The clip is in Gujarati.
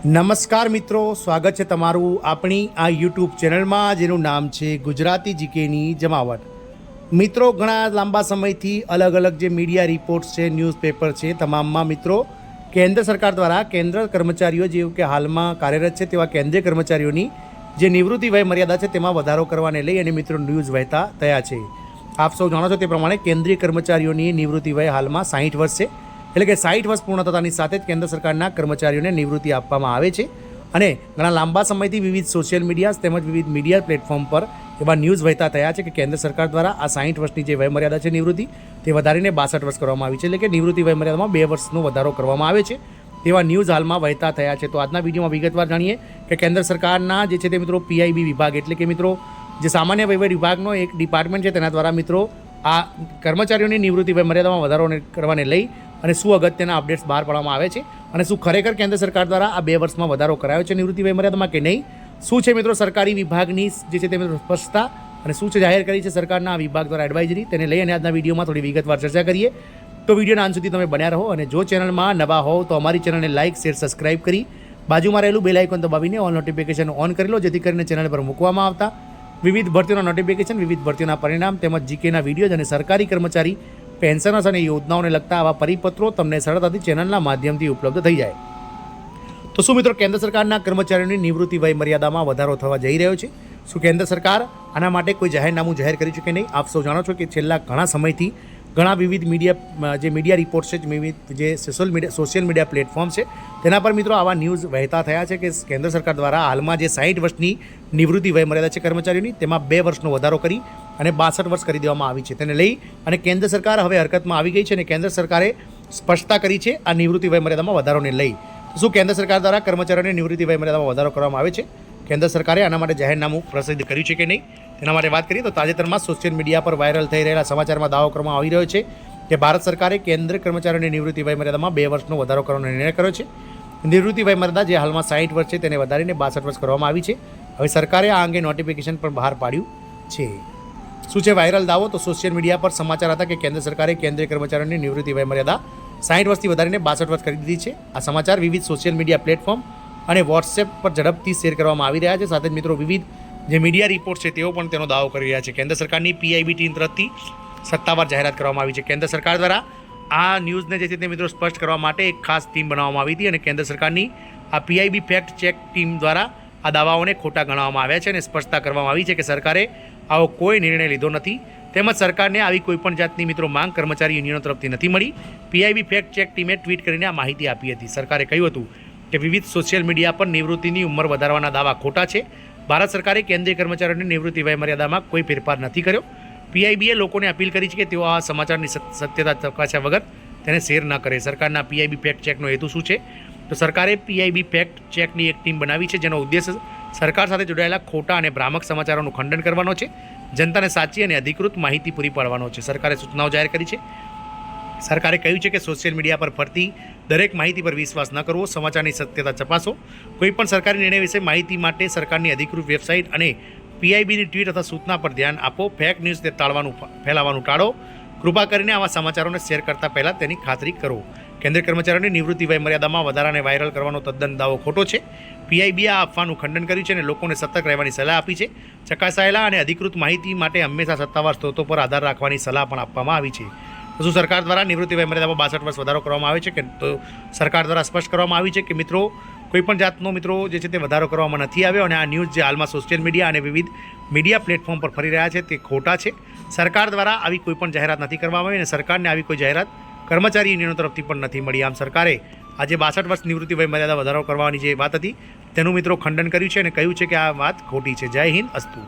નમસ્કાર મિત્રો, સ્વાગત છે તમારું આપણી આ યુટ્યુબ ચેનલમાં જેનું નામ છે ગુજરાતી જીકેની જમાવટ. મિત્રો, ઘણા લાંબા સમયથી અલગ અલગ જે મીડિયા રિપોર્ટ્સ છે, ન્યૂઝપેપર છે, તમામમાં મિત્રો કેન્દ્ર સરકાર દ્વારા કેન્દ્ર કર્મચારીઓ જેવું કે હાલમાં કાર્યરત છે તેવા કેન્દ્રીય કર્મચારીઓની જે નિવૃત્તિ વય મર્યાદા છે તેમાં વધારો કરવાને લઈ અને મિત્રો ન્યૂઝ વહેતા થયા છે. આપ સૌ જાણો છો તે પ્રમાણે કેન્દ્રીય કર્મચારીઓની નિવૃત્તિ વય હાલમાં 60 વર્ષ છે. એટલે કે 60 વર્ષ પૂર્ણ થતાની સાથે જ કેન્દ્ર સરકારના કર્મચારીઓને નિવૃત્તિ આપવામાં આવે છે. અને ઘણા લાંબા સમયથી વિવિધ સોશિયલ મીડિયા તેમજ વિવિધ મીડિયા પ્લેટફોર્મ પર એવા ન્યૂઝ વહેતા થયા છે કે કેન્દ્ર સરકાર દ્વારા આ 60 વર્ષની જે વયમર્યાદા છે નિવૃત્તિ તે વધારીને 62 વર્ષ કરવામાં આવી છે. એટલે કે નિવૃત્તિ વયમર્યાદામાં 2 વર્ષનો વધારો કરવામાં આવે છે તેવા ન્યૂઝ હાલમાં વહેતા થયા છે. તો આજના વિડીયોમાં વિગતવાર જાણીએ કે કેન્દ્ર સરકારના જે છે તે મિત્રો પીઆઈબી વિભાગ એટલે કે મિત્રો જે સામાન્ય વહીવટ વિભાગનો એક ડિપાર્ટમેન્ટ છે તેના દ્વારા મિત્રો આ કર્મચારીઓની નિવૃત્તિ વયમર્યાદામાં વધારો કરવાને લઈ અને શું અગત્યના અપડેટ્સ બહાર પાડવામાં આવે છે અને શું ખરેખર કેન્દ્ર સરકાર દ્વારા આ 2 વર્ષમાં વધારો કરાયો છે નિવૃત્તિ વયમર્યાદામાં કે નહીં, શું છે મિત્રો સરકારી વિભાગની જે છે તે મિત્રો સ્પષ્ટતા અને શું છે જાહેર કરી છે સરકારના આ વિભાગ દ્વારા એડવાઇઝરી, તેને લઈ અને આજના વિડીયોમાં થોડી વિગતવાર ચર્ચા કરીએ. તો વિડીયોના અંત સુધી તમે બન્યા રહો અને જો ચેનલમાં નવા હોવ તો અમારી ચેનલને લાઇક, શેર, સબસ્ક્રાઇબ કરી બાજુમાં રહેલું બેલ આઇકોન દબાવીને ઓલ નોટિફિકેશન ઓન કરી લો, જેથી કરીને ચેનલ પર મૂકવામાં આવતા વિવિધ ભરતીઓના નોટિફિકેશન, વિવિધ ભરતીઓના પરિણામ તેમજ જીકેના વિડીયોઝ અને સરકારી કર્મચારી પેન્શનર્સ અને યોજનાઓને લગતા આવા પરિપત્રો તમને સરળતાથી ચેનલના માધ્યમથી ઉપલબ્ધ થઈ જાય. તો શું મિત્રો કેન્દ્ર સરકારના કર્મચારીઓની નિવૃત્તિ વય મર્યાદામાં વધારો થવા જઈ રહ્યો છે? શું કેન્દ્ર સરકાર આના માટે કોઈ જાહેરનામું જાહેર કર્યું છે કે નહીં? આપ સૌ જાણો છો કે છેલ્લા ઘણા સમયથી ઘણા વિવિધ મીડિયા રિપોર્ટ્સ છે, વિવિધ જે સોશિયલ મીડિયા પ્લેટફોર્મ છે તેના પર મિત્રો આવા ન્યૂઝ વહેતા થયા છે કે કેન્દ્ર સરકાર દ્વારા હાલમાં જે 60 વર્ષની નિવૃત્તિ વય મર્યાદા છે કર્મચારીઓની તેમાં 2 વર્ષનો વધારો કરી અને 62 વર્ષ કરી દેવામાં આવી છે. તેને લઈ અને કેન્દ્ર સરકાર હવે હરકતમાં આવી ગઈ છે અને કેન્દ્ર સરકારે સ્પષ્ટતા કરી છે આ નિવૃત્તિ વય મર્યાદામાં વધારોને લઈ. શું કેન્દ્ર સરકાર દ્વારા કર્મચારીઓની નિવૃત્તિ વય મર્યાદામાં વધારો કરવામાં આવે છે? કેન્દ્ર સરકારે આના માટે જાહેરનામું પ્રસિદ્ધ કર્યું છે કે નહીં તેના માટે વાત કરીએ તો તાજેતરમાં સોશિયલ મીડિયા પર વાયરલ થઈ રહેલા સમાચારમાં દાવો કરવામાં આવી રહ્યો છે કે ભારત સરકારે કેન્દ્ર કર્મચારીઓની નિવૃત્તિ વય મર્યાદામાં 2 વર્ષનો વધારો કરવાનો નિર્ણય કર્યો છે. નિવૃત્તિ વય મર્યાદા જે હાલમાં 60 વર્ષ છે તેને વધારીને 62 વર્ષ કરવામાં આવી છે. હવે સરકારે આ અંગે નોટિફિકેશન પણ બહાર પાડ્યું છે. શું છે વાયરલ દાવો? તો સોશિયલ મીડિયા પર સમાચાર હતા કે કેન્દ્ર સરકારે કેન્દ્રીય કર્મચારીઓની નિવૃત્તિ વય મર્યાદા 60 વર્ષથી વધારીને 62 વર્ષ કરી દીધી છે. આ સમાચાર વિવિધ સોશિયલ મીડિયા પ્લેટફોર્મ અને વોટ્સએપ પર ઝડપથી શેર કરવામાં આવી રહ્યા છે. સાથે જ મિત્રો વિવિધ જે મીડિયા રિપોર્ટ છે તેઓ પણ તેનો દાવો કરી રહ્યા છે. કેન્દ્ર સરકારની પીઆઈબી ટીમ તરફથી સત્તાવાર જાહેરાત કરવામાં આવી છે. કેન્દ્ર સરકાર દ્વારા આ ન્યૂઝને જે છે તે મિત્રો સ્પષ્ટ કરવા માટે એક ખાસ ટીમ બનાવવામાં આવી હતી અને કેન્દ્ર સરકારની આ પીઆઈબી ફેક્ટ ચેક ટીમ દ્વારા આ દાવાઓને ખોટા ગણવામાં આવ્યા છે અને સ્પષ્ટતા કરવામાં આવી છે કે સરકારે આવો કોઈ નિર્ણય લીધો નથી તેમજ સરકારને આવી કોઈપણ જાતની મિત્રો માંગ કર્મચારી યુનિયનો તરફથી નથી મળી. પીઆઈબી ફેક્ટ ચેક ટીમે ટ્વીટ કરીને આ માહિતી આપી હતી. સરકારે કહ્યું હતું કે વિવિધ સોશિયલ મીડિયા પર નિવૃત્તિની ઉંમર વધારવાના દાવા ખોટા છે. ભારત સરકારે કેન્દ્રીય કર્મચારીઓની નિવૃત્તિ વય મર્યાદામાં કોઈ ફેરફાર નથી કર્યો. પીઆઈબીએ લોકોને અપીલ કરી છે કે તેઓ આ સમાચારની સત્યતા ચકાસ્યા વગર તેને શેર ન કરે. સરકારના પીઆઈબી ફેક્ટ ચેકનો હેતુ શું છે? તો સરકારે પીઆઈબી ફેક્ટ ચેકની એક ટીમ બનાવી છે જેનો ઉદ્દેશ સરકાર સાથે જોડાયેલા ખોટા અને ભ્રામક સમાચારોનું ખંડન કરવાનો છે, જનતાને સાચી અને અધિકૃત માહિતી પૂરી પાડવાનો છે. સરકારે સૂચનાઓ જાહેર કરી છે. સરકારે કહ્યું છે કે સોશિયલ મીડિયા પર ફરતી દરેક માહિતી પર વિશ્વાસ ન કરવો, સમાચારની સત્યતા ચકાસો. કોઈપણ સરકારી નિર્ણય વિશે માહિતી માટે સરકારની અધિકૃત વેબસાઇટ અને પીઆઈબીની ટ્વીટ અથવા સૂચના પર ધ્યાન આપો. ફેક ન્યૂઝ ફેલાવવાનું ટાળો. કૃપા કરીને આવા સમાચારોને શેર કરતા પહેલાં તેની ખાતરી કરો. કેન્દ્રીય કર્મચારીઓની નિવૃત્તિ વય મર્યાદામાં વધારાને વાયરલ કરવાનો તદ્દન દાવો ખોટો છે. પીઆઈબીએ આ અફવાનું ખંડન કર્યું છે અને લોકોને સતર્ક રહેવાની સલાહ આપી છે. ચકાસાયેલા અને અધિકૃત માહિતી માટે હંમેશા સત્તાવાર સ્ત્રોતો પર આધાર રાખવાની સલાહ પણ આપવામાં આવી છે. શું સરકાર દ્વારા નિવૃત્તિ વય મર્યાદામાં 62 વર્ષ વધારો કરવામાં આવે છે કે તો સરકાર દ્વારા સ્પષ્ટ કરવામાં આવી છે કે મિત્રો કોઈપણ જાતનો મિત્રો જે છે તે વધારો કરવામાં નથી આવ્યો અને આ ન્યૂઝ જે હાલમાં સોશિયલ મીડિયા અને વિવિધ મીડિયા પ્લેટફોર્મ પર ફરી રહ્યા છે તે ખોટા છે. સરકાર દ્વારા આવી કોઈપણ જાહેરાત નથી કરવામાં આવી અને સરકારને આવી કોઈ જાહેરાત કર્મચારી યુનિયનો તરફથી પણ નથી મળી. આમ સરકારે આજે 62 વર્ષ નિવૃત્તિ વય મર્યાદા વધારો કરવાની જે વાત હતી તેનું મિત્રો ખંડન કર્યું છે અને કહ્યું છે કે આ વાત ખોટી છે. જય હિન્દ, અસ્તુ.